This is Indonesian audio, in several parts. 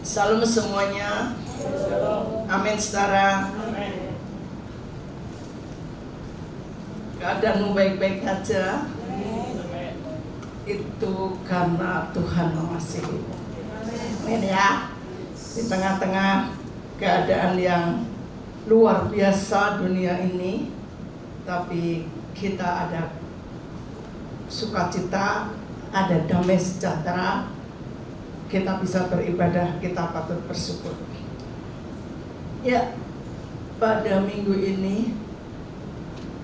Salam semuanya. Amin saudara. Keadaanmu baik-baik aja. Itu karena Tuhan mengasihi. Amin ya. Di tengah-tengah keadaan yang luar biasa dunia ini, tapi kita ada sukacita, ada damai sejahtera. Kita bisa beribadah, kita patut bersyukur. Ya, pada minggu ini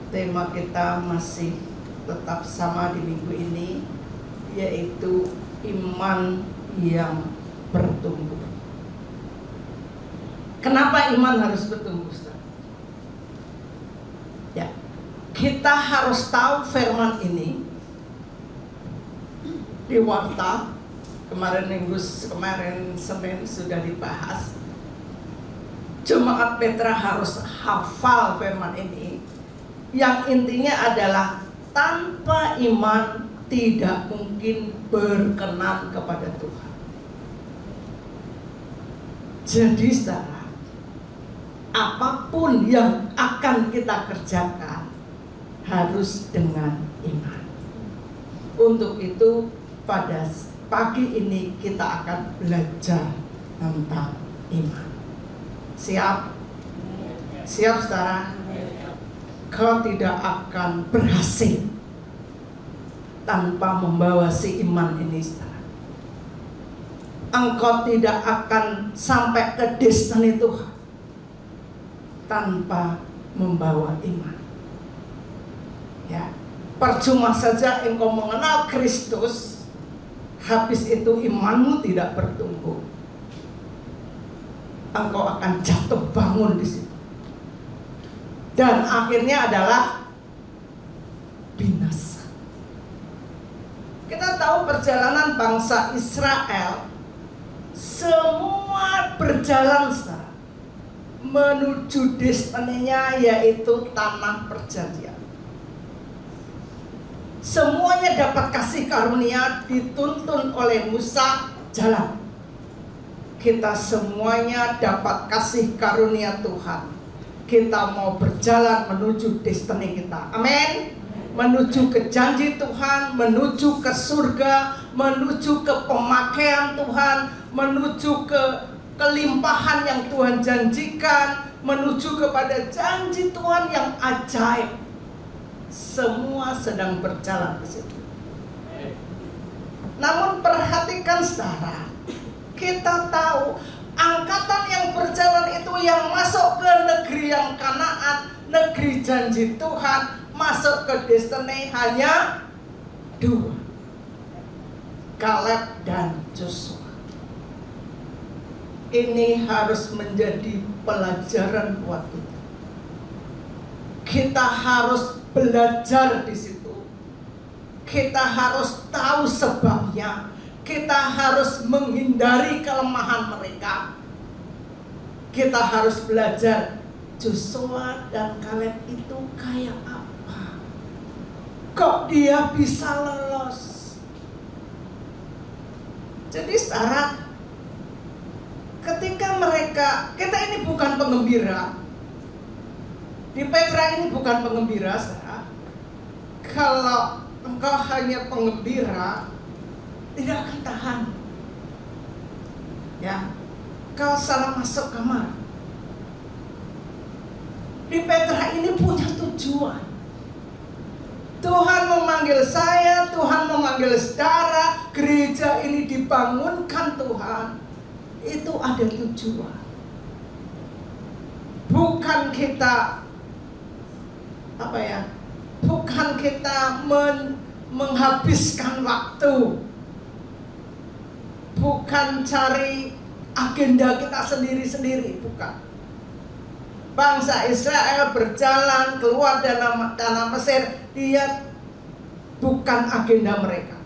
tema kita masih tetap sama di minggu ini, yaitu iman yang bertumbuh. Kenapa iman harus bertumbuh? Ya, kita harus tahu firman ini di warta. Kemarin Senin sudah dibahas. Jemaat Petra harus hafal firman ini, yang intinya adalah tanpa iman tidak mungkin berkenan kepada Tuhan. Jadi saudara, apapun yang akan kita kerjakan harus dengan iman. Untuk itu pada pagi ini kita akan belajar tentang iman. Siap? Siap saudara? Kau tidak akan berhasil tanpa membawa si iman ini saudara. Engkau tidak akan sampai ke destiny Tuhan tanpa membawa iman. Ya, percuma saja engkau mengenal Kristus, habis itu imanmu tidak bertumbuh. Engkau akan jatuh bangun di situ. Dan akhirnya adalah binasa. Kita tahu perjalanan bangsa Israel, semua berjalan menuju destiny-nya, yaitu tanah perjanjian. Semuanya dapat kasih karunia, dituntun oleh Musa jalan. Kita semuanya dapat kasih karunia Tuhan. Kita mau berjalan menuju destiny kita. Amin. Menuju ke janji Tuhan, menuju ke surga, menuju ke pemakaian Tuhan, menuju ke kelimpahan yang Tuhan janjikan, menuju kepada janji Tuhan yang ajaib. Semua sedang berjalan ke situ. Namun perhatikan saudara, kita tahu angkatan yang berjalan itu yang masuk ke negeri yang Kanaan, negeri janji Tuhan, masuk ke destiny hanya 2, Kaleb dan Joshua. Ini harus menjadi pelajaran buat kita. Kita harus belajar di situ. Kita harus tahu sebabnya. Kita harus menghindari kelemahan mereka. Kita harus belajar Joshua dan Kaleb itu kayak apa? Kok dia bisa lolos? Jadi saudara, ketika kita ini bukan pengembira. Di Petra ini bukan pengembira, saudara. Kalau engkau hanya pengembira, tidak akan tahan. Ya, kau salah masuk kamar. Di Petra ini punya tujuan. Tuhan memanggil saya, Tuhan memanggil saudara, gereja ini dibangunkan Tuhan. Itu ada tujuan. Bukan kita bukan kita menghabiskan waktu, bukan cari agenda kita sendiri-sendiri, bukan. Bangsa Israel berjalan keluar dari tanah Mesir, dia bukan agenda mereka.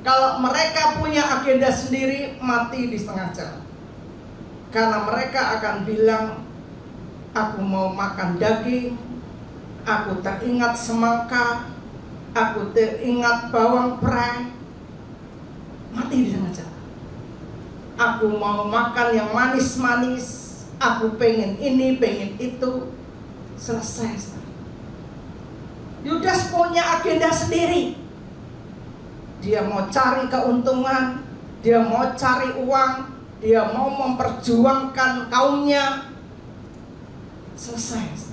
Kalau mereka punya agenda sendiri, mati di setengah jalan. Karena mereka akan bilang, aku mau makan daging, aku teringat semangka, aku teringat bawang prei, mati di tengah jalan. aku mau makan yang manis-manis, aku pengen ini, pengen itu. Selesai. Yudas punya agenda sendiri. Dia mau cari keuntungan, dia mau cari uang, dia mau memperjuangkan kaumnya. Selesai.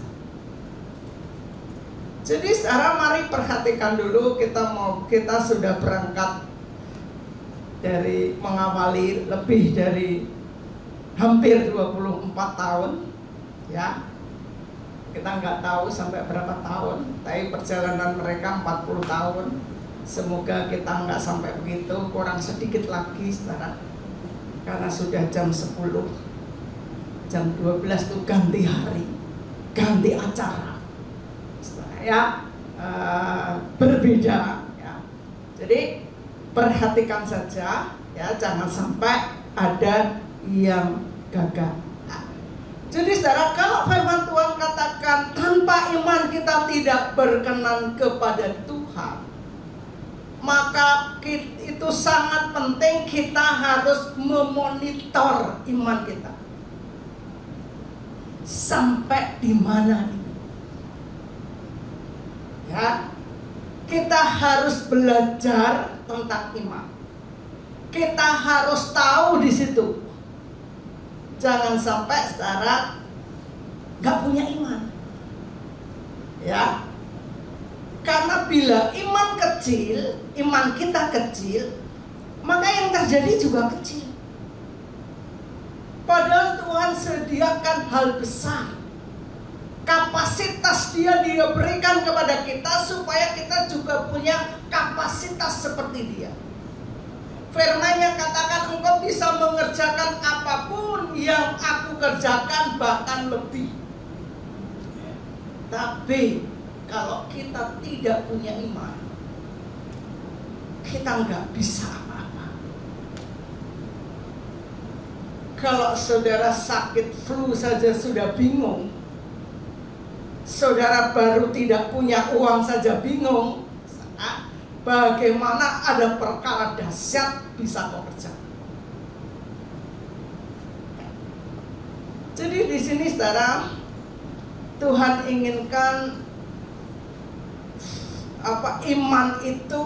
Jadi sekarang mari perhatikan dulu, kita sudah berangkat dari mengawali lebih dari hampir 24 tahun, ya. Kita nggak tahu sampai berapa tahun, tapi perjalanan mereka 40 tahun. Semoga kita nggak sampai begitu, kurang sedikit lagi sekarang. Karena sudah jam 10, jam 12 itu ganti hari, ganti acara. Ya, berbeda. Ya. Jadi perhatikan saja, ya, jangan sampai ada yang gagal. Jadi saudara, kalau firman Tuhan katakan tanpa iman kita tidak berkenan kepada Tuhan, maka itu sangat penting kita harus memonitor iman kita. Sampai di mana ini? Ya, kita harus belajar tentang iman. Kita harus tahu di situ. Jangan sampai saudara nggak punya iman, ya. Karena bila iman kecil, iman kita kecil, maka yang terjadi juga kecil. Padahal Tuhan sediakan hal besar. Kapasitas dia berikan kepada kita supaya kita juga punya kapasitas seperti dia. Firman-Nya katakan engkau bisa mengerjakan apapun yang aku kerjakan, bahkan lebih. Tapi kalau kita tidak punya iman, kita nggak bisa apa-apa. Kalau saudara sakit flu saja sudah bingung, saudara baru tidak punya uang saja bingung, bagaimana ada perkara dahsyat bisa kau kerjakan. Jadi di sini saudara, Tuhan inginkan iman itu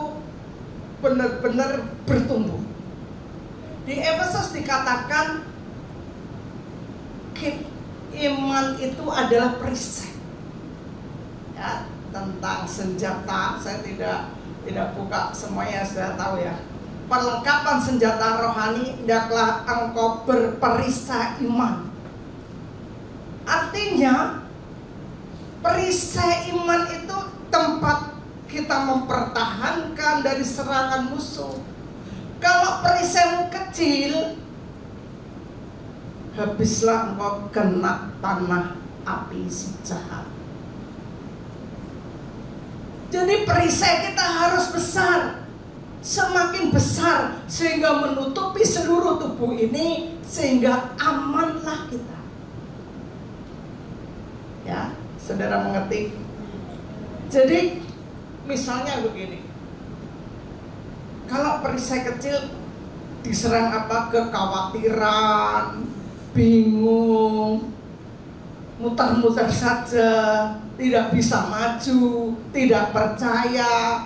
benar-benar bertumbuh. Di Efesus dikatakan iman itu adalah perisai. Ya, tentang senjata saya tidak buka semuanya, sudah tahu ya. Perlengkapan senjata rohani, hendaklah engkau berperisai iman. Artinya perisai iman itu tempat kita mempertahankan dari serangan musuh. Kalau perisaimu kecil, habislah engkau kena panah api si jahat. Jadi perisai kita harus besar, semakin besar sehingga menutupi seluruh tubuh ini, sehingga amanlah kita. Ya, saudara mengerti? Jadi misalnya begini, kalau perisai kecil diserang kekhawatiran, bingung, muter-muter saja, tidak bisa maju, tidak percaya,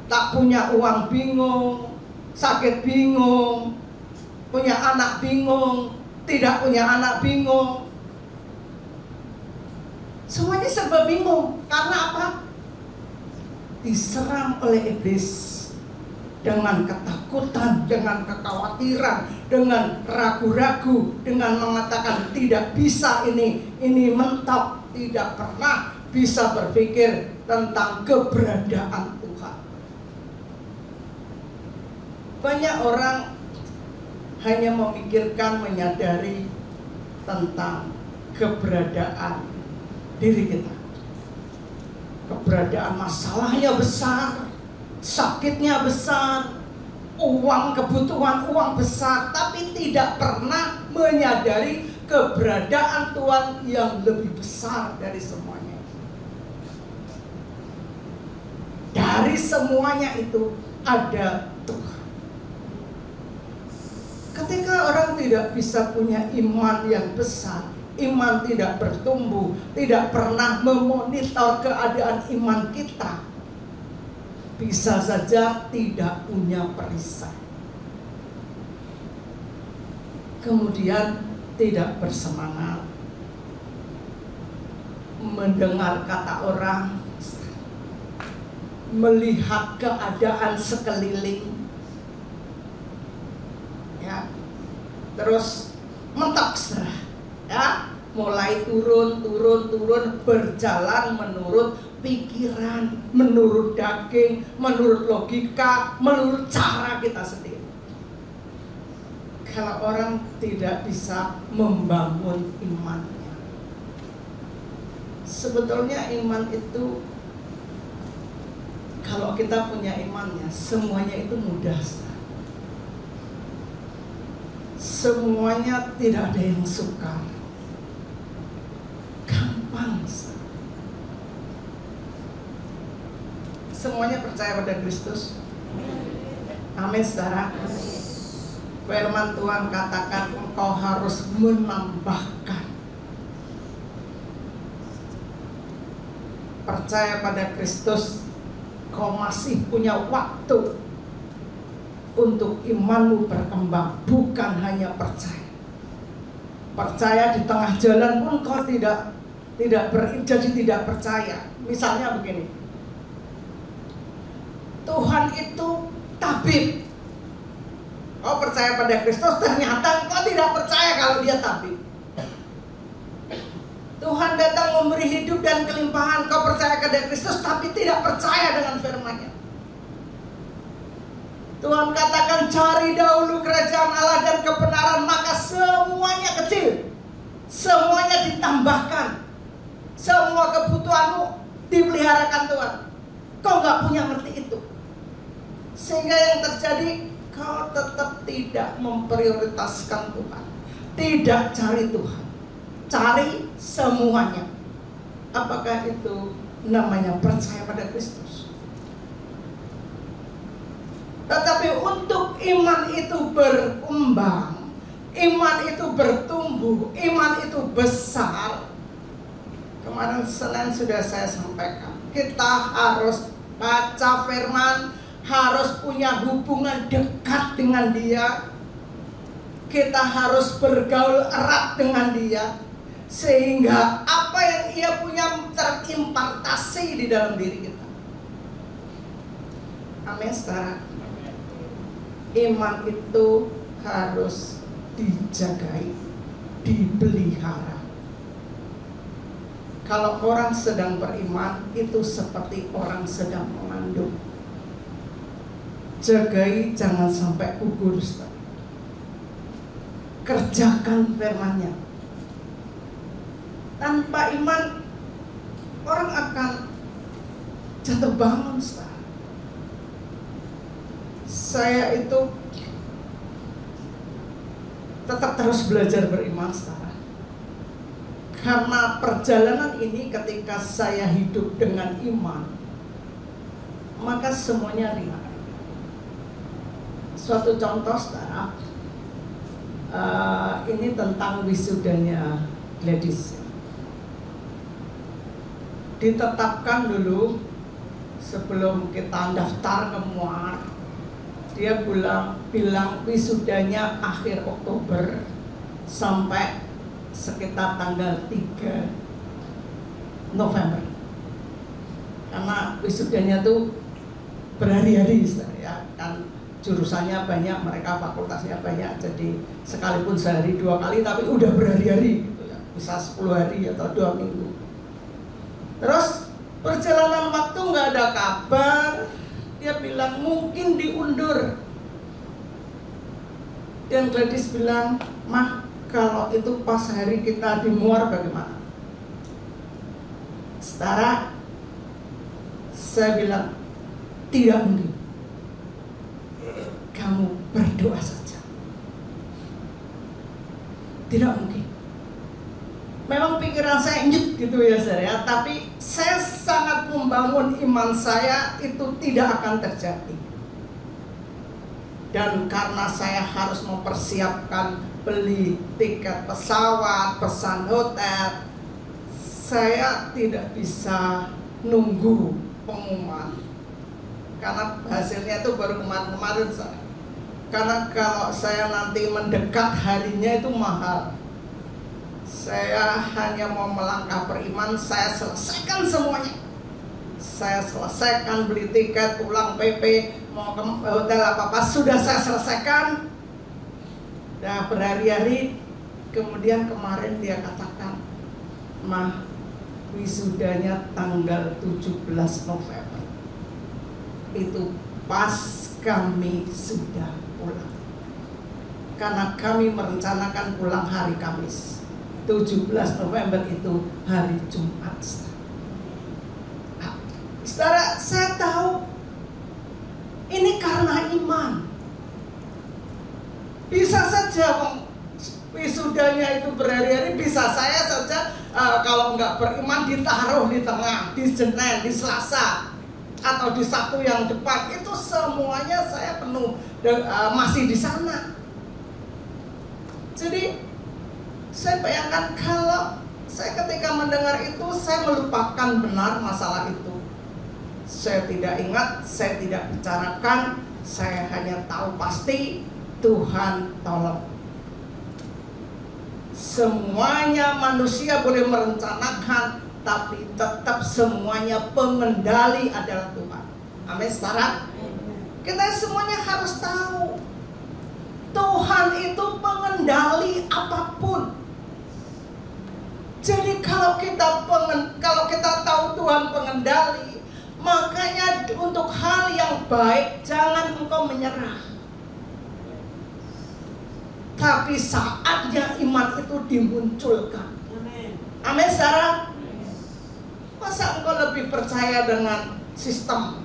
tak punya uang bingung, sakit bingung, punya anak bingung, tidak punya anak bingung. Semuanya serba bingung. Karena apa? Diserang oleh iblis dengan ketakutan, dengan kekhawatiran, dengan ragu-ragu, dengan mengatakan tidak bisa ini mentok, tidak pernah bisa berpikir tentang keberadaan Tuhan. Banyak orang hanya memikirkan, menyadari tentang keberadaan diri kita. Keberadaan masalahnya besar, sakitnya besar, kebutuhan uang besar, tapi tidak pernah menyadari keberadaan Tuhan yang lebih besar dari semuanya. Dari semuanya itu ada Tuhan. Ketika orang tidak bisa punya iman yang besar, iman tidak bertumbuh, tidak pernah memonitor keadaan iman kita, bisa saja tidak punya perisai. Kemudian tidak bersemangat, mendengar kata orang, melihat keadaan sekeliling, ya, terus mentok serah, ya, mulai turun, berjalan menurut pikiran, menurut daging, menurut logika, menurut cara kita sendiri. Kalau orang tidak bisa membangun imannya, sebetulnya iman itu, kalau kita punya imannya, semuanya itu mudah. Semuanya tidak ada yang sukar, gampang. Semuanya percaya pada Kristus. Amin, saudara. Firman Tuhan katakan engkau harus menambahkan. Percaya pada Kristus, kau masih punya waktu untuk imanmu berkembang, bukan hanya percaya. Percaya di tengah jalan pun kau jadi tidak percaya. Misalnya begini, Tuhan itu tabib. Kau percaya pada Kristus, ternyata kau tidak percaya kalau dia tabib. Tuhan datang memberi hidup dan kelimpahan, kau percaya pada Kristus tapi tidak percaya dengan firman-Nya. Tuhan katakan cari dahulu kerajaan Allah dan kebenaran, maka semuanya kecil, semuanya ditambahkan, semua kebutuhanmu dipeliharakan Tuhan. Kau gak punya ngerti itu, sehingga yang terjadi kau tetap tidak memprioritaskan Tuhan, tidak cari Tuhan, cari semuanya. Apakah itu namanya percaya pada Kristus? Tetapi untuk iman itu berkembang, iman itu bertumbuh, iman itu besar. Kemarin Senin sudah saya sampaikan, kita harus baca firman, harus punya hubungan dekat dengan Dia. Kita harus bergaul erat dengan Dia, sehingga apa yang Ia punya terimpartasi di dalam diri kita. Amin, saudara. Iman itu harus dijagai, dipelihara. Kalau orang sedang beriman, itu seperti orang sedang mengandung. Jagai jangan sampai gugur. Kerjakan firman-Nya. Tanpa iman, orang akan jatuh bangun. Saya itu tetap terus belajar beriman, saudara. Karena perjalanan ini ketika saya hidup dengan iman, maka semuanya ringan. Suatu contoh, saudara, ini tentang wisudanya Gladys. Ditetapkan dulu sebelum kita daftar ke MUAR. Dia bilang wisudanya akhir Oktober sampai sekitar tanggal 3 November. Karena wisudanya tuh berhari-hari, ya kan, jurusannya banyak, mereka fakultasnya banyak, jadi sekalipun sehari 2 kali tapi udah berhari-hari gitu ya, bisa 10 hari atau 2 minggu. Terus perjalanan waktu nggak ada kabar. Dia bilang mungkin diundur. Dan Gladys bilang, "Mah, kalau itu pas hari kita di MUAR bagaimana?" Saudara, saya bilang, tidak mungkin. Kamu berdoa saja. Tidak mungkin. Memang pikiran saya nyut gitu ya, saudara, tapi saya sangat membangun iman saya itu tidak akan terjadi. Dan karena saya harus mempersiapkan beli tiket pesawat, pesan hotel, saya tidak bisa nunggu pengumuman. Karena hasilnya itu baru kemarin-kemarin. Karena kalau saya nanti mendekat harinya itu mahal. Saya hanya mau melangkah beriman, saya selesaikan semuanya. Saya selesaikan beli tiket, pulang PP, mau ke hotel apa-apa, sudah saya selesaikan. Nah, berhari-hari kemudian kemarin dia katakan, "Mah, wisudanya tanggal 17 November. Itu pas kami sudah pulang. Karena kami merencanakan pulang hari Kamis. 17 November itu hari Jumat." Saudara, saya tahu ini karena iman. Bisa saja wisudanya itu berhari-hari, bisa saya saja kalau nggak beriman ditaruh di tengah, di Senin, di Selasa, atau di Sabtu yang depan. Itu semuanya saya penuh dan masih di sana. Jadi saya bayangkan kalau saya ketika mendengar itu, saya melupakan benar masalah itu. Saya tidak ingat, saya tidak bicarakan, saya hanya tahu pasti Tuhan tolong. Semuanya manusia boleh merencanakan, tapi tetap semuanya pengendali adalah Tuhan. Amin, saudara. Kita semuanya harus tahu Tuhan itu pengendali apapun. Jadi kalau kita tahu Tuhan pengendali, makanya untuk hal yang baik jangan engkau menyerah. Tapi saatnya iman itu dimunculkan. Amin, saudara. Masa engkau lebih percaya dengan sistem?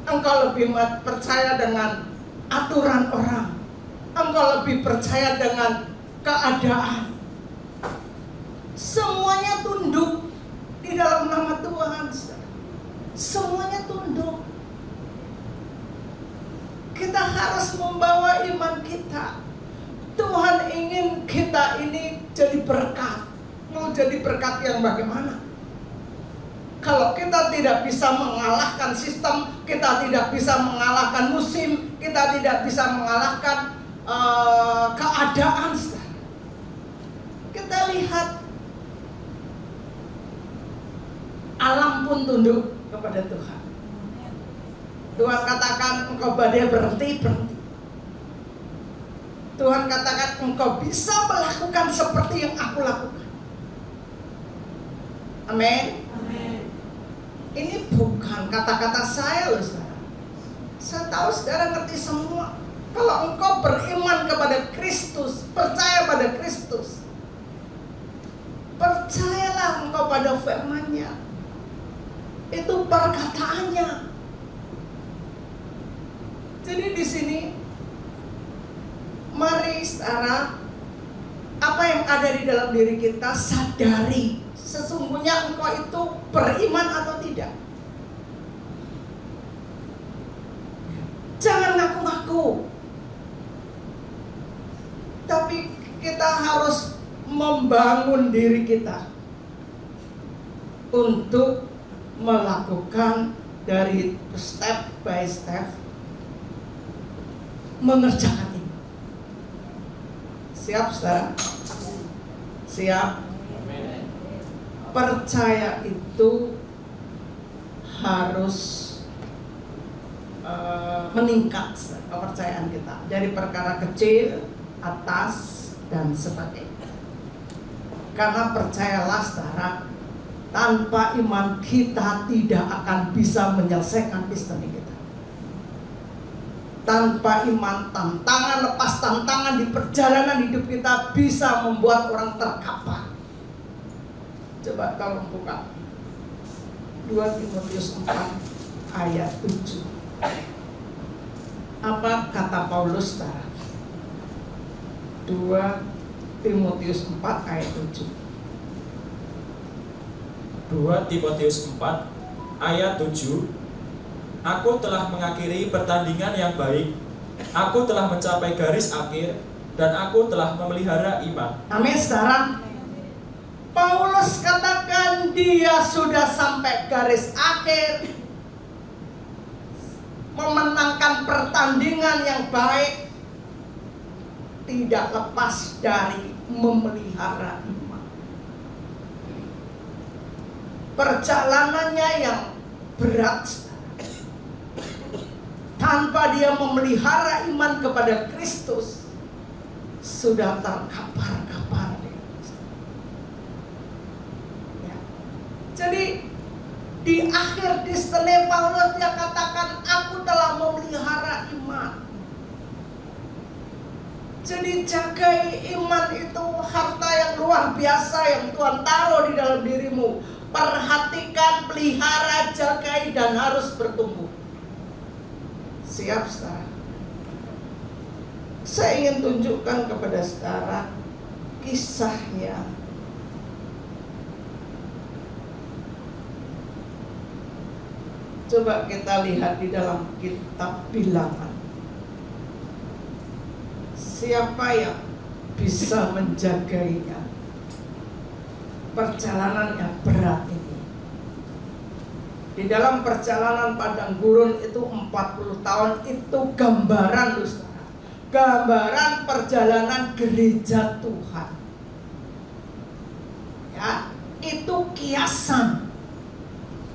Engkau lebih percaya dengan aturan orang? Engkau lebih percaya dengan keadaan? Semuanya tunduk di dalam nama Tuhan. Semuanya tunduk. Kita harus membawa iman kita. Tuhan ingin kita ini jadi berkat. Mau jadi berkat yang bagaimana? Kalau kita tidak bisa mengalahkan sistem, kita tidak bisa mengalahkan musim, kita tidak bisa mengalahkan keadaan. Kita lihat alam pun tunduk kepada Tuhan. Tuhan katakan engkau badai berhenti. Tuhan katakan engkau bisa melakukan seperti yang aku lakukan. Amin. Ini bukan kata-kata saya loh, saudara. Saya tahu saudara ngerti semua. Kalau engkau beriman kepada Kristus, percaya pada Kristus, percayalah engkau pada firman-Nya. Itu perkataannya. Jadi di sini, mari saudara, apa yang ada di dalam diri kita sadari sesungguhnya engkau itu beriman atau tidak. Jangan ngaku-ngaku, tapi kita harus membangun diri kita untuk melakukan dari step by step, mengerjakan ini. Siap, saudara? Siap? Percaya itu harus meningkat kepercayaan kita dari perkara kecil, atas, dan sebagainya. Karena percayalah saudara, tanpa iman kita tidak akan bisa menyelesaikan destiny kita. Tanpa iman, tantangan lepas tantangan di perjalanan hidup kita bisa membuat orang terkapar. Coba tolong buka 2 Timotius 4 ayat 7. Apa kata Paulus saudara? 2 Timotius 4 ayat 7. 2 Timotius 4 ayat 7. Aku telah mengakhiri pertandingan yang baik, Aku telah mencapai garis akhir dan aku telah memelihara iman. Amin, saudara. Paulus katakan dia sudah sampai garis akhir, memenangkan pertandingan yang baik, tidak lepas dari memelihara iman. Perjalanannya yang berat, tanpa dia memelihara iman kepada Kristus, sudah terkapar-kapar. Ya. Jadi di akhir distene Paulus dia katakan, aku telah memelihara iman. Jadi jagai iman itu harta yang luar biasa yang Tuhan taruh di dalam dirimu. Perhatikan, pelihara, jagai, dan harus bertumbuh. Siap, saudara? Saya ingin tunjukkan kepada saudara kisahnya. Coba kita lihat di dalam kitab Bilangan. Siapa yang bisa menjagainya? Perjalanan yang berat ini. Di dalam perjalanan padang gurun itu 40 tahun itu gambaran, saudara. Gambaran perjalanan gereja Tuhan. Ya, itu kiasan.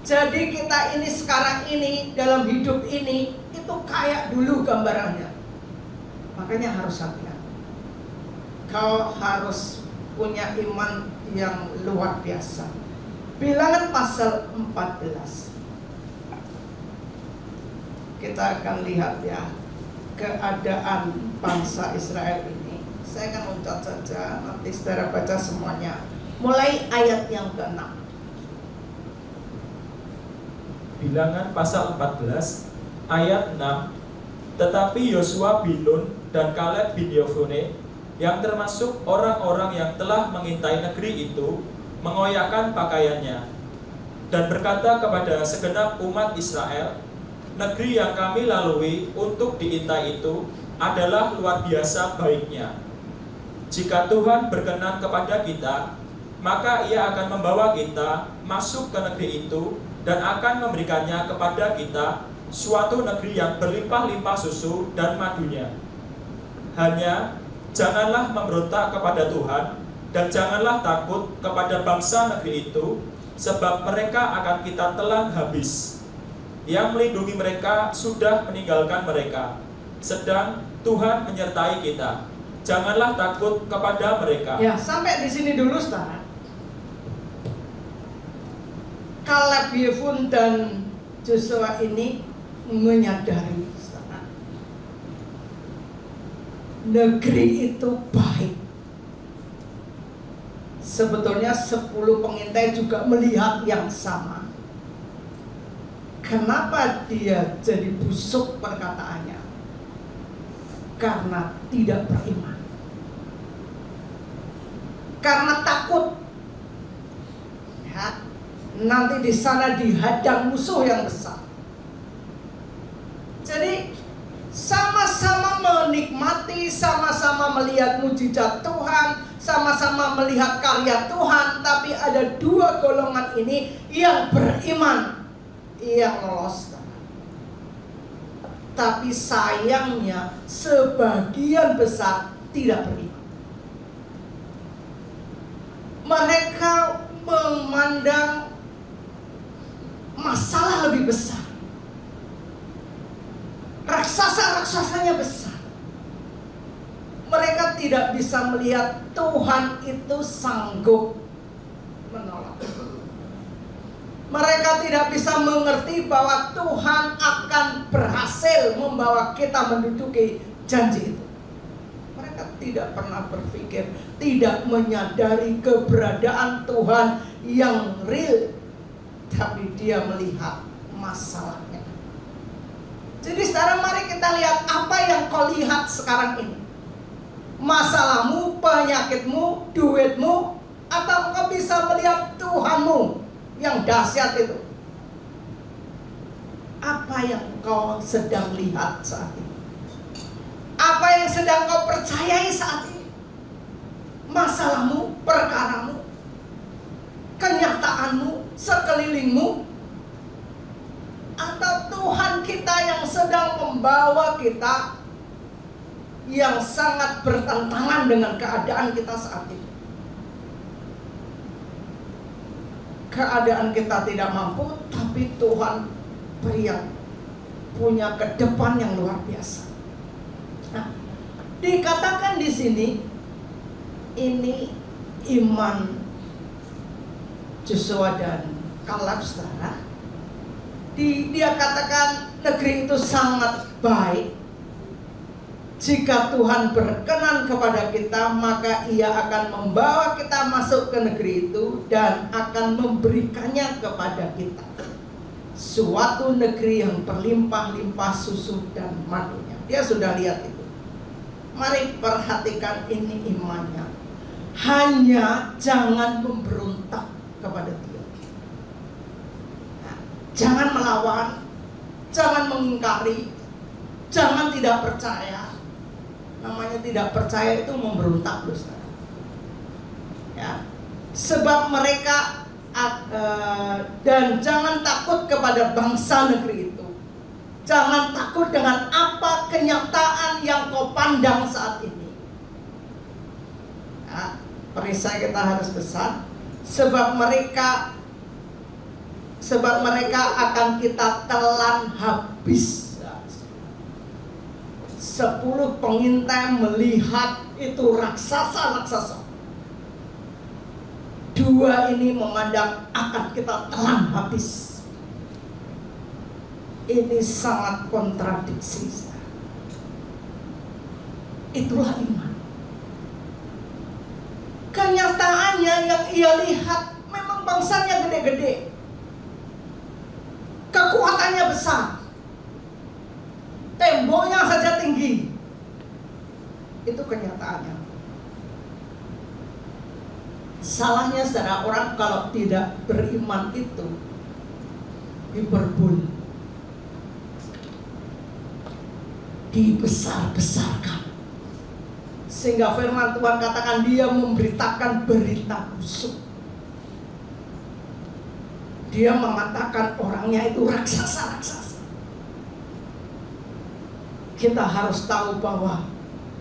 Jadi kita ini sekarang ini dalam hidup ini itu kayak dulu gambarannya. Makanya harus hati-hati. Kau harus punya iman yang luar biasa. Bilangan pasal 14. Kita akan lihat ya keadaan bangsa Israel ini. Saya akan uncat saja, nanti saudara baca semuanya. Mulai ayat yang ke-6. Bilangan pasal 14 ayat 6. Tetapi Yosua bin Nun dan Kaleb bin Yefune, yang termasuk orang-orang yang telah mengintai negeri itu, mengoyakkan pakaiannya dan berkata kepada segenap umat Israel, negeri yang kami lalui untuk diintai itu adalah luar biasa baiknya. Jika Tuhan berkenan kepada kita, maka Ia akan membawa kita masuk ke negeri itu dan akan memberikannya kepada kita, suatu negeri yang berlimpah-limpah susu dan madunya. Hanya janganlah memberontak kepada Tuhan, dan janganlah takut kepada bangsa negeri itu, sebab mereka akan kita telan habis. Yang melindungi mereka sudah meninggalkan mereka, sedang Tuhan menyertai kita. Janganlah takut kepada mereka. Ya, sampai di sini dulu, saudara. Kaleb, Yefune dan Joshua ini menyadari, saudara, negeri itu baik. Sebetulnya 10 pengintai juga melihat yang sama. Kenapa dia jadi busuk perkataannya? Karena tidak beriman. Karena takut. Ya, nanti di sana dihadang musuh yang besar. Jadi sama-sama menikmati, sama-sama melihat mujizat Tuhan, sama-sama melihat karya Tuhan, tapi ada dua golongan ini yang beriman, yang lolos. Tapi sayangnya sebagian besar tidak beriman. Mereka memandang masalah lebih besar. Raksasa-raksasanya besar. Mereka tidak bisa melihat Tuhan itu sanggup menolong. Mereka tidak bisa mengerti bahwa Tuhan akan berhasil membawa kita menduduki janji itu. Mereka tidak pernah berpikir, tidak menyadari keberadaan Tuhan yang real, tapi dia melihat masalahnya. Jadi saudara, mari kita lihat apa yang kau lihat sekarang ini. Masalahmu, penyakitmu, duitmu, atau kau bisa melihat Tuhanmu yang dahsyat itu. Apa yang kau sedang lihat saat ini? Apa yang sedang kau percayai saat ini? Masalahmu, perkaramu, kenyataanmu, sekelilingmu, atau Tuhan kita yang sedang membawa kita yang sangat bertentangan dengan keadaan kita saat ini. Keadaan kita tidak mampu, tapi Tuhan punya ke depan yang luar biasa. Nah, dikatakan di sini ini iman Joshua dan Kaleb, saudara. Dia katakan negeri itu sangat baik. Jika Tuhan berkenan kepada kita, maka Ia akan membawa kita masuk ke negeri itu dan akan memberikannya kepada kita. Suatu negeri yang berlimpah-limpah susu dan madunya. Dia sudah lihat itu. Mari perhatikan ini imannya. Hanya jangan memberontak kepada Dia. Nah, jangan melawan, jangan mengingkari, jangan tidak percaya. Namanya tidak percaya itu memberontak, saudara. Ya, sebab mereka dan jangan takut kepada bangsa negeri itu. Jangan takut dengan apa kenyataan yang kau pandang saat ini. Ya, perisai kita harus besar, sebab mereka akan kita telan habis. 10 pengintai melihat itu raksasa-raksasa. 2 ini memandang akan kita telan habis. Ini sangat kontradiksi. Itulah iman. Kenyataannya yang ia lihat memang bangsanya gede-gede, kekuatannya besar, temboknya saja tinggi. Itu kenyataannya. Salahnya saudara, orang kalau tidak beriman itu hiperbol, dibesar-besarkan, sehingga firman Tuhan katakan dia memberitakan berita busuk. Dia mengatakan orangnya itu raksasa-raksasa. Kita harus tahu bahwa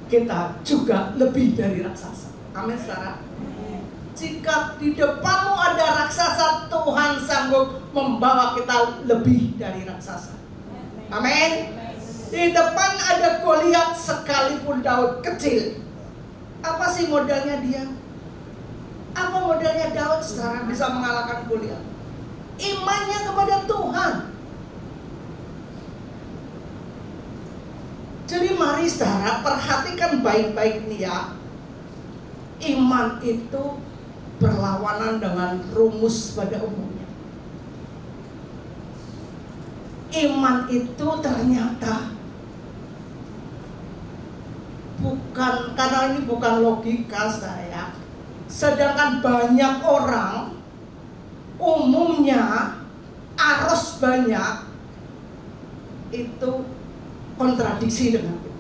kita juga lebih dari raksasa. Amin, saudara. Jika di depanmu ada raksasa, Tuhan sanggup membawa kita lebih dari raksasa. Amin. Di depan ada Goliat, sekalipun Daud kecil. Apa sih modalnya dia? Apa modalnya Daud sekarang bisa mengalahkan Goliat? Imannya kepada Tuhan. Jadi mari saudara perhatikan baik-baik nih ya. Iman itu berlawanan dengan rumus pada umumnya. Iman itu ternyata bukan, karena ini bukan logika saya. Sedangkan banyak orang umumnya arus banyak itu kontradiksi dengan itu.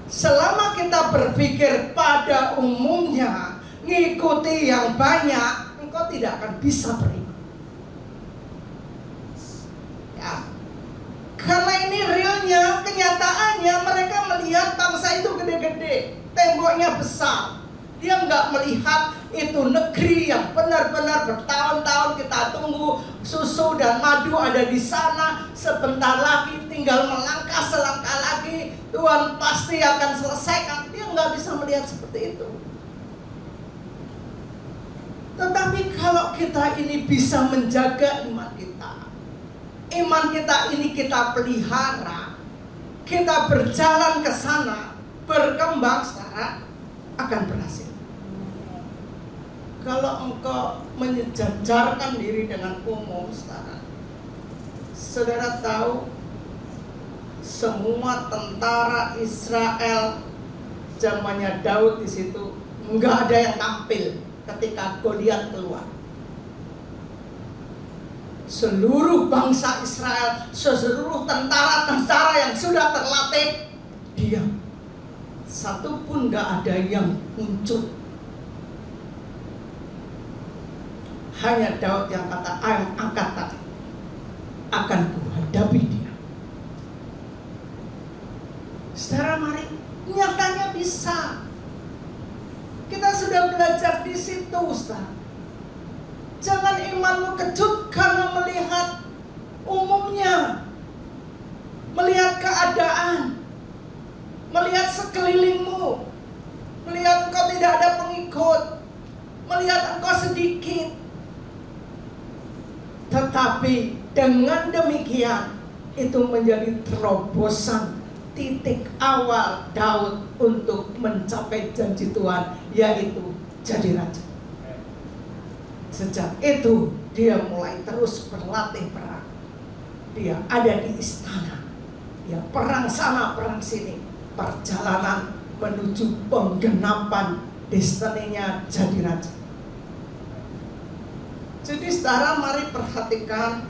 Selama kita berpikir pada umumnya, ngikuti yang banyak, engkau tidak akan bisa beriman. Ya. Karena ini realnya, kenyataannya mereka melihat bangsa itu gede-gede, temboknya besar. Dia nggak melihat itu negeri yang benar-benar bertahun-tahun kita tunggu, susu dan madu ada di sana. Sebentar lagi tinggal melangkah selangkah lagi, Tuhan pasti akan selesaikan. Dia nggak bisa melihat seperti itu. Tetapi kalau kita ini bisa menjaga iman kita ini kita pelihara, kita berjalan ke sana, berkembang, saudara, akan berhasil. Kalau engkau menyejajarkan diri dengan umum, saudara tahu semua tentara Israel zamannya Daud di situ enggak ada yang tampil ketika Goliat keluar. Seluruh bangsa Israel, seluruh tentara-tentara yang sudah terlatih diam. Satu pun gak ada yang muncul. Hanya Daud yang angkat tangan, akan kuhadapi dia. Saudara, mari, nyatanya bisa. Kita sudah belajar di situ, Ustaz. Jangan imanmu kejut karena melihat umumnya, melihat keadaan, melihat sekelilingmu, melihat engkau tidak ada pengikut, melihat engkau sedikit. Tetapi dengan demikian itu menjadi terobosan titik awal Daud untuk mencapai janji Tuhan, yaitu jadi raja. Sejak itu dia mulai terus berlatih perang. Dia ada di istana, dia perang sana perang sini, perjalanan menuju penggenapan destinenya jadi raja. Jadi saudara, mari perhatikan,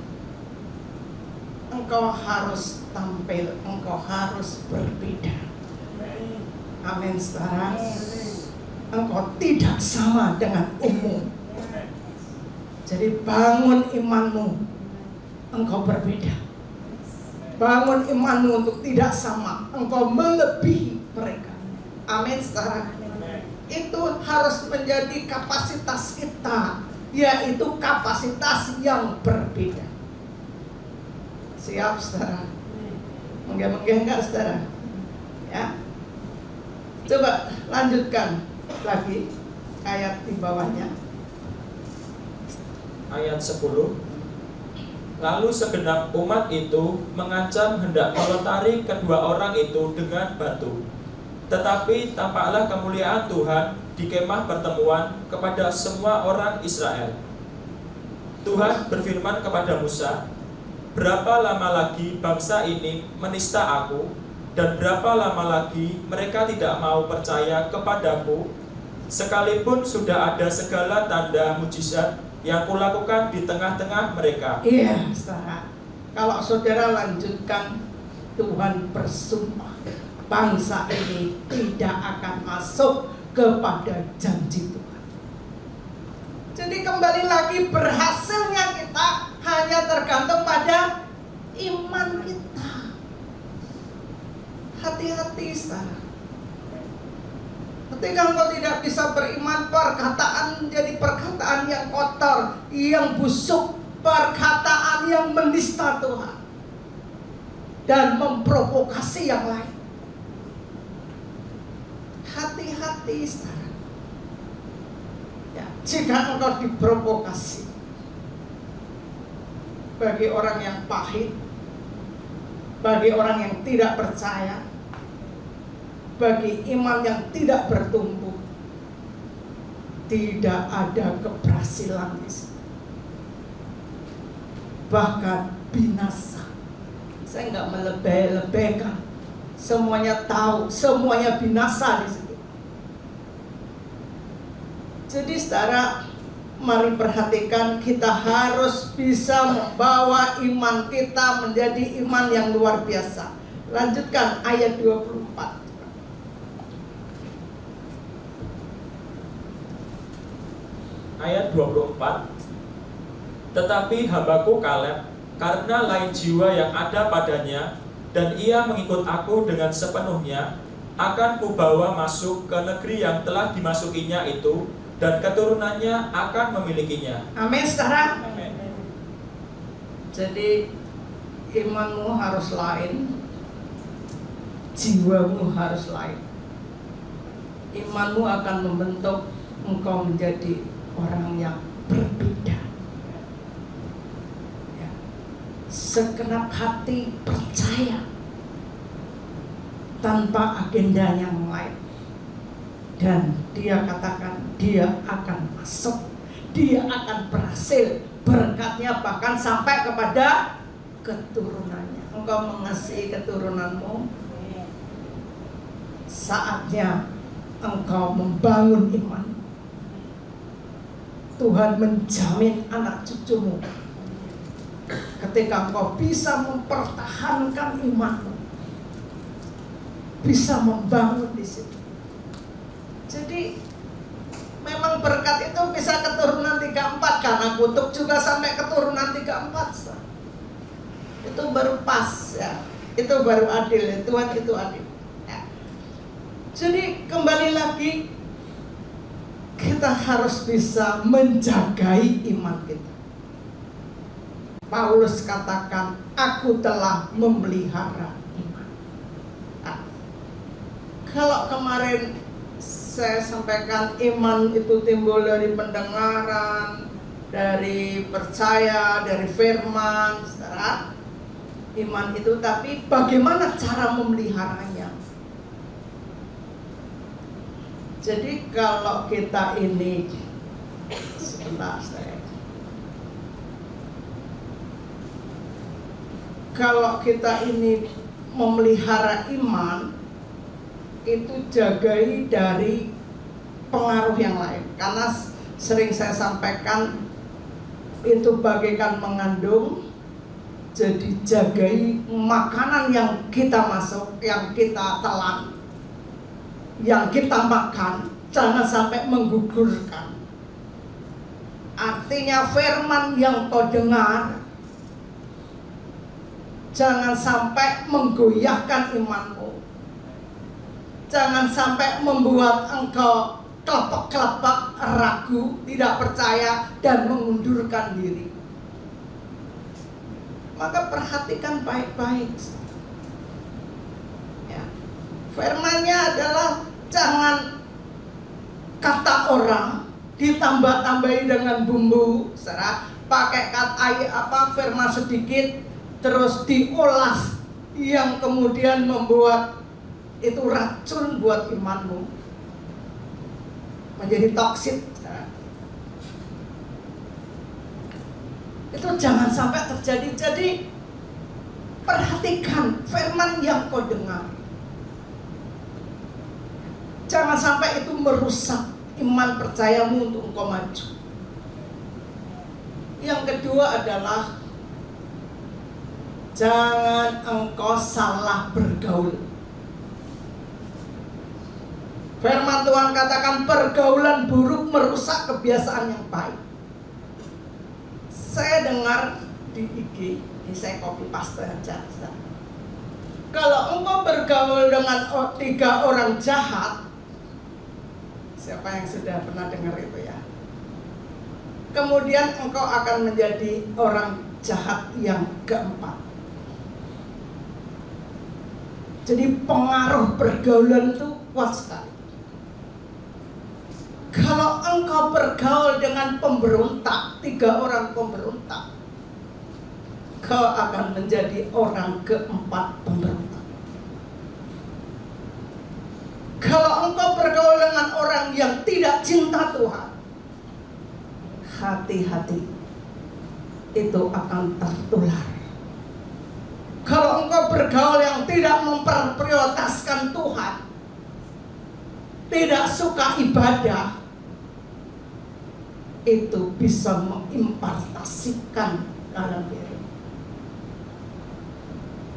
engkau harus tampil, engkau harus berbeda. Amin saudara. Engkau tidak sama dengan umum. Jadi bangun imanmu, engkau berbeda. Bangun imanmu untuk tidak sama, engkau melebihi mereka. Amin saudara. Itu harus menjadi kapasitas kita, yaitu kapasitas yang berbeda. Siap saudara? Menggah-menggah enggak saudara? Ya. Coba lanjutkan lagi ayat di bawahnya. Ayat 10. Lalu segenap umat itu mengancam hendak melentari kedua orang itu dengan batu. Tetapi tampaklah kemuliaan Tuhan di kemah pertemuan kepada semua orang Israel. Tuhan berfirman kepada Musa, berapa lama lagi bangsa ini menista aku, dan berapa lama lagi mereka tidak mau percaya kepadaku, sekalipun sudah ada segala tanda mujizat yang kulakukan di tengah-tengah mereka. Iya, saudara. Kalau saudara lanjutkan, Tuhan bersumpah, bangsa ini tidak akan masuk kepada janji Tuhan. Jadi kembali lagi, berhasilnya kita hanya tergantung pada iman kita. Hati-hati saudara. Ketika engkau tidak bisa beriman, perkataan menjadi perkataan yang kotor, yang busuk, perkataan yang menista Tuhan dan memprovokasi yang lain. Hati-hati saudara. Ya, jika engkau diprovokasi, bagi orang yang pahit, bagi orang yang tidak percaya, bagi iman yang tidak bertumbuh, tidak ada keberhasilan di situ. Bahkan binasa. Saya nggak melebih-lebihkan. Semuanya tahu, semuanya binasa di situ. Jadi saudara, mari perhatikan, kita harus bisa membawa iman kita menjadi iman yang luar biasa. Lanjutkan ayat 24. Ayat 24. Tetapi hambaku Kaleb, karena lain jiwa yang ada padanya, dan ia mengikut aku dengan sepenuhnya, akan kubawa masuk ke negeri yang telah dimasukinya itu, dan keturunannya akan memilikinya. Amin saudara. Amin. Jadi imanmu harus lain, jiwamu harus lain. Imanmu akan membentuk engkau menjadi orang yang berbeda. Ya. Segenap hati percaya tanpa agenda yang lain. Dan dia katakan dia akan masuk, dia akan berhasil, berkatnya bahkan sampai kepada keturunannya. Engkau mengasihi keturunanmu, saatnya engkau membangun iman. Tuhan menjamin anak cucumu ketika engkau bisa mempertahankan imanmu. bisa membangun di situ. Jadi memang berkat itu bisa keturunan 34, karena kutuk juga sampai keturunan 34. Itu baru pas ya. Itu baru adil ya. Tuhan itu adil. Ya. Jadi kembali lagi, kita harus bisa menjagai iman kita. Paulus katakan, aku telah memelihara iman. Nah, kalau kemarin saya sampaikan iman itu timbul dari pendengaran, dari percaya, dari firman, saudara. Iman itu, tapi bagaimana cara memeliharanya? Jadi kalau kita ini, sebentar saya, kalau kita ini memelihara iman, itu jagai dari pengaruh yang lain. Karena sering saya sampaikan, itu bagaikan mengandung. Jadi jagai makanan yang kita masuk, yang kita telan, yang kita makan, jangan sampai menggugurkan. Artinya firman yang kau dengar, jangan sampai menggoyahkan imanmu. Jangan sampai membuat engkau kelepek-kelepek, ragu, tidak percaya, dan mengundurkan diri. Maka perhatikan baik-baik. Ya. Firman-Nya adalah jangan kata orang ditambah-tambahi dengan bumbu, saudara. Pakai kata firman sedikit terus diolah yang kemudian membuat itu racun buat imanmu, menjadi toksik. Itu jangan sampai terjadi. Jadi perhatikan firman yang kau dengar. Jangan sampai itu merusak iman percayamu untuk engkau maju. Yang kedua adalah jangan engkau salah bergaul. Firman Tuhan katakan pergaulan buruk merusak kebiasaan yang baik. Saya dengar di IG, ini saya copy paste aja. Kalau engkau bergaul dengan 3 orang jahat, siapa yang sudah pernah dengar itu ya? Kemudian engkau akan menjadi orang jahat yang keempat. Jadi pengaruh pergaulan itu kuat sekali. Kalau engkau bergaul dengan pemberontak, 3 orang pemberontak, kau akan menjadi orang keempat pemberontak. Kalau engkau bergaul dengan orang yang tidak cinta Tuhan, hati-hati, itu akan tertular. Kalau engkau bergaul yang tidak memprioritaskan Tuhan, tidak suka ibadah, itu bisa mengimpartasikan dalam diri.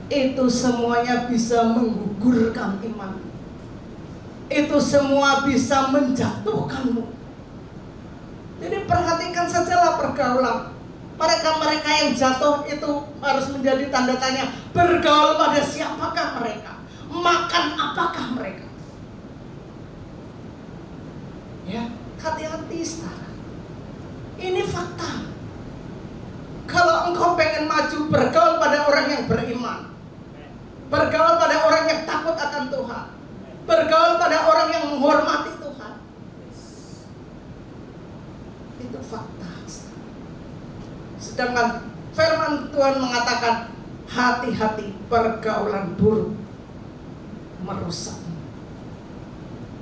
Itu semuanya bisa menggugurkan iman. Itu semua bisa menjatuhkanmu. Jadi perhatikan sajalah pergaulan. Mereka yang jatuh itu harus menjadi tanda tanya. Bergaul pada siapakah mereka? Makan apakah mereka? Ya, hati-hati sekarang. Ini fakta. Kalau engkau pengen maju, bergaul pada orang yang beriman, bergaul pada orang yang takut akan Tuhan, bergaul pada orang yang menghormati Tuhan. Itu fakta. Sedangkan firman Tuhan mengatakan hati-hati, pergaulan buruk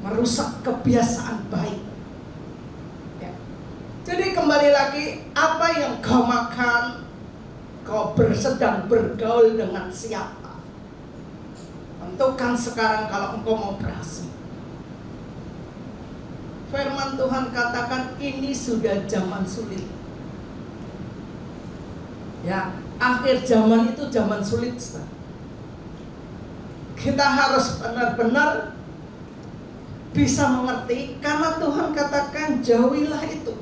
merusak kebiasaan baik. Ya. Jadi kembali lagi, apa yang kau makan, kau sedang bergaul dengan siapa? Tentukan sekarang kalau engkau mau berhasil. Firman Tuhan katakan ini sudah zaman sulit. Ya, akhir zaman itu zaman sulit. Kita harus benar-benar bisa mengerti, karena Tuhan katakan jauhilah itu.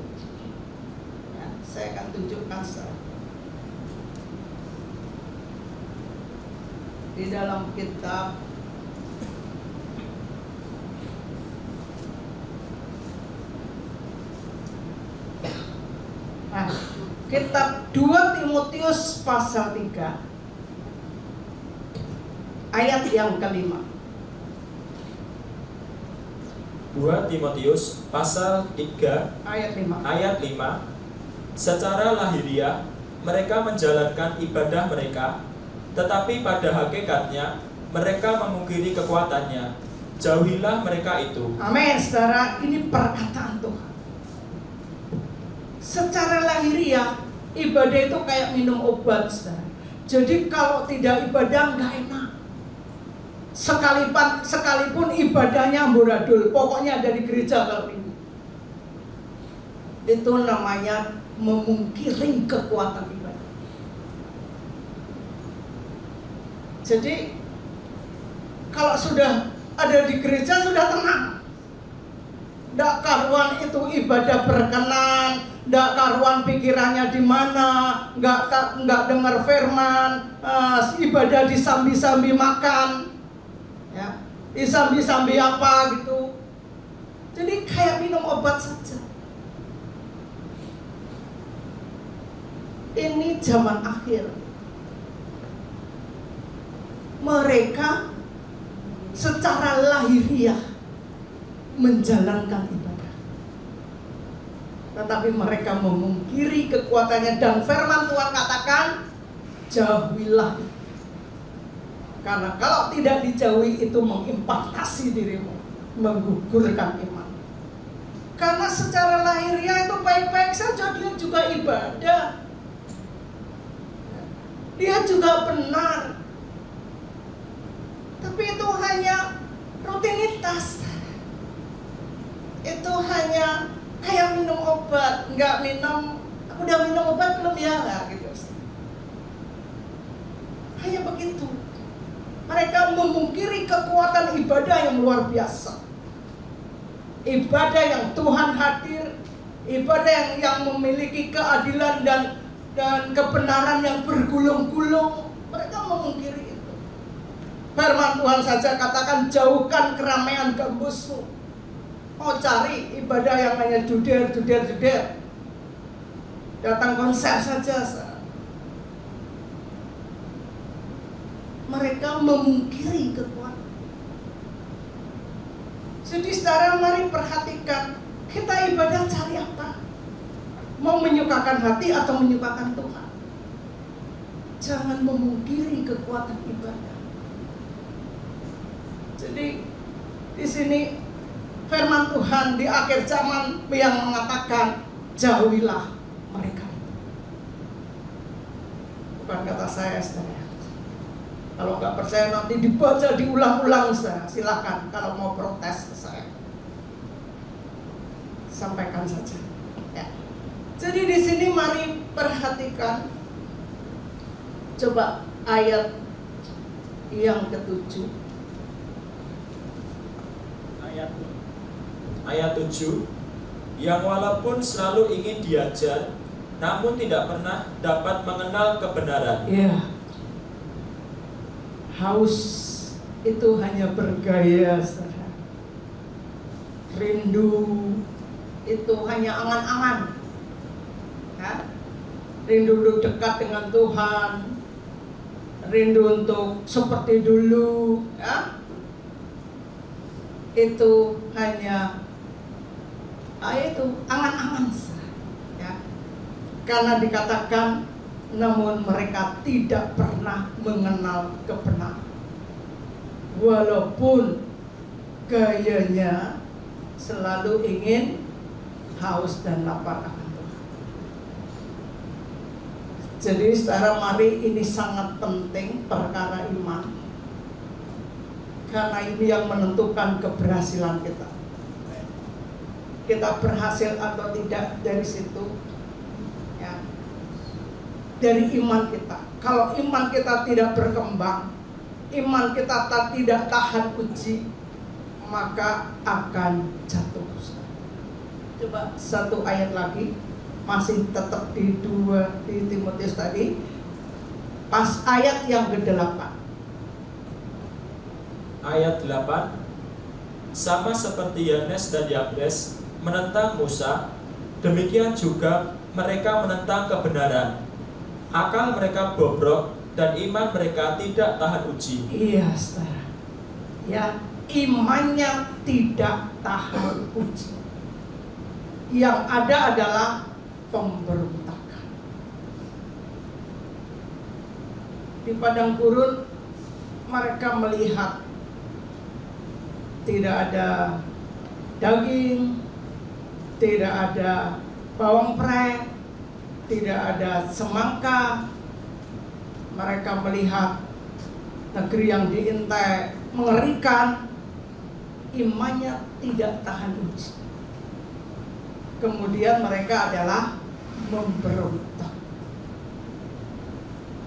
Ya, saya akan tunjukkan di dalam kitab kitab 2 Timotius pasal 3 ayat yang kelima. 2 Timotius pasal 3 ayat 5. Secara lahiriah mereka menjalankan ibadah mereka, tetapi pada hakikatnya mereka memungkiri kekuatannya. Jauhilah mereka itu. Amin, saudara. Ini perkataan Tuhan. Secara lahiriah, ibadah itu kayak minum obat, saudara. Jadi kalau tidak ibadah nggak enak. Sekalipun ibadahnya amburadul, pokoknya ada di gereja kalau ini. Itu namanya memungkiri kekuatan ibadah. Jadi kalau sudah ada di gereja sudah tenang. Nggak karuan itu ibadah berkenan, nggak karuan pikirannya di mana, nggak dengar firman, ibadah disambi-sambi makan, ya, disambi-sambi apa gitu. Jadi kayak minum obat saja. Ini zaman akhir. Mereka secara lahiriah menjalankan ibadah, tetapi mereka memungkiri kekuatannya, dan firman Tuhan katakan jauhilah. Karena kalau tidak dijauhi itu mengimpactasi dirimu, menggugurkan iman. Karena secara lahiriah itu baik-baik saja, dia juga ibadah, dia juga benar, tapi itu hanya rutinitas. Itu hanya kayak minum obat, nggak minum, aku udah minum obat belum ya, nggak gitu. Hanya begitu. Mereka memungkiri kekuatan ibadah yang luar biasa. Ibadah yang Tuhan hadir, ibadah yang memiliki keadilan dan kebenaran yang bergulung-gulung. Mereka memungkiri itu. Firman Tuhan saja katakan jauhkan keramaian gembusmu. Mau cari ibadah yang hanya duder. Datang konser saja. Mereka memungkiri kekuatan. Jadi saudara, mari perhatikan, kita ibadah cari apa? Mau menyukakan hati atau menyukakan Tuhan? Jangan memungkiri kekuatan ibadah. Jadi di sini firman Tuhan di akhir zaman yang mengatakan jauhilah mereka. Bukan kata saya, saudara. Kalau nggak percaya nanti dibaca diulang-ulang, saudara. Silakan kalau mau protes ke saya, sampaikan saja. Ya. Jadi di sini mari perhatikan, coba ayat yang ke-7. Ayat 7, yang walaupun selalu ingin diajar, namun tidak pernah dapat mengenal kebenaran. Ya, haus itu hanya bergaya, saudara. Rindu itu hanya angan-angan, ya? Rindu untuk dekat dengan Tuhan, rindu untuk seperti dulu, ya? Itu hanya itu angan-angan, ya. Karena dikatakan namun mereka tidak pernah mengenal kebenaran, walaupun gayanya selalu ingin haus dan lapar akan Tuhan. Jadi saudara, mari, ini sangat penting perkara iman, karena ini yang menentukan keberhasilan kita. Kita berhasil atau tidak dari situ, ya, dari iman kita. Kalau iman kita tidak berkembang, iman kita tidak tahan uji, maka akan jatuh. Coba satu ayat lagi, masih tetap di Timotius tadi, pas ayat yang ke-8. Ayat 8, sama seperti Yanes dan Yambres menentang Musa, demikian juga mereka menentang kebenaran. Akal mereka bobrok dan iman mereka tidak tahan uji. Iya, saudara. Ya, imannya tidak tahan uji. Yang ada adalah pemberontakan. Di padang gurun mereka melihat tidak ada daging, tidak ada bawang prei, tidak ada semangka. Mereka melihat negeri yang diintai mengerikan, imannya tidak tahan uji. Kemudian mereka adalah memberontak.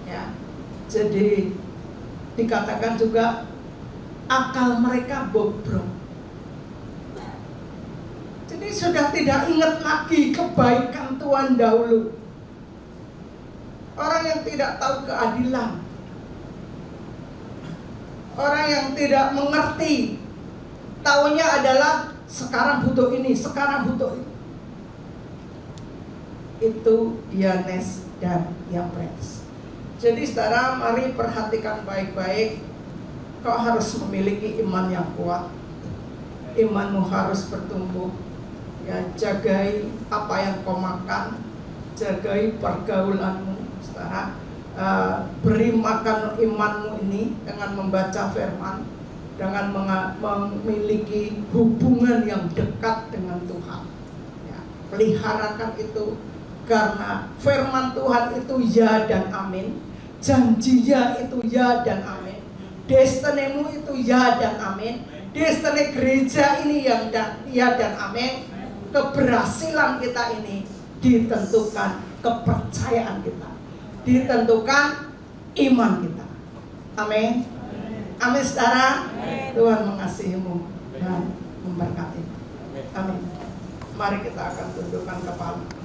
Ya, jadi dikatakan juga akal mereka bobrok. Jadi sudah tidak ingat lagi kebaikan Tuhan dahulu. Orang yang tidak tahu keadilan, orang yang tidak mengerti, taunya adalah sekarang butuh ini, sekarang butuh itu. Itu Yanes dan Yambres. Jadi saudara, mari perhatikan baik-baik. Kau harus memiliki iman yang kuat. Imanmu harus bertumbuh. Ya, jagai apa yang kau makan, jagai pergaulanmu, saudara. Beri makan imanmu ini dengan membaca firman, dengan memiliki hubungan yang dekat dengan Tuhan. Ya, peliharakan itu. Karena firman Tuhan itu ya dan amin, janjinya itu ya dan amin, destinimu itu ya dan amin, destiny gereja ini yang ya dan amin. Keberhasilan kita ini ditentukan kepercayaan kita, ditentukan iman kita. Amin. Amin saudara. Tuhan mengasihimu dan memberkati. Amin. Mari kita akan tundukkan kepala.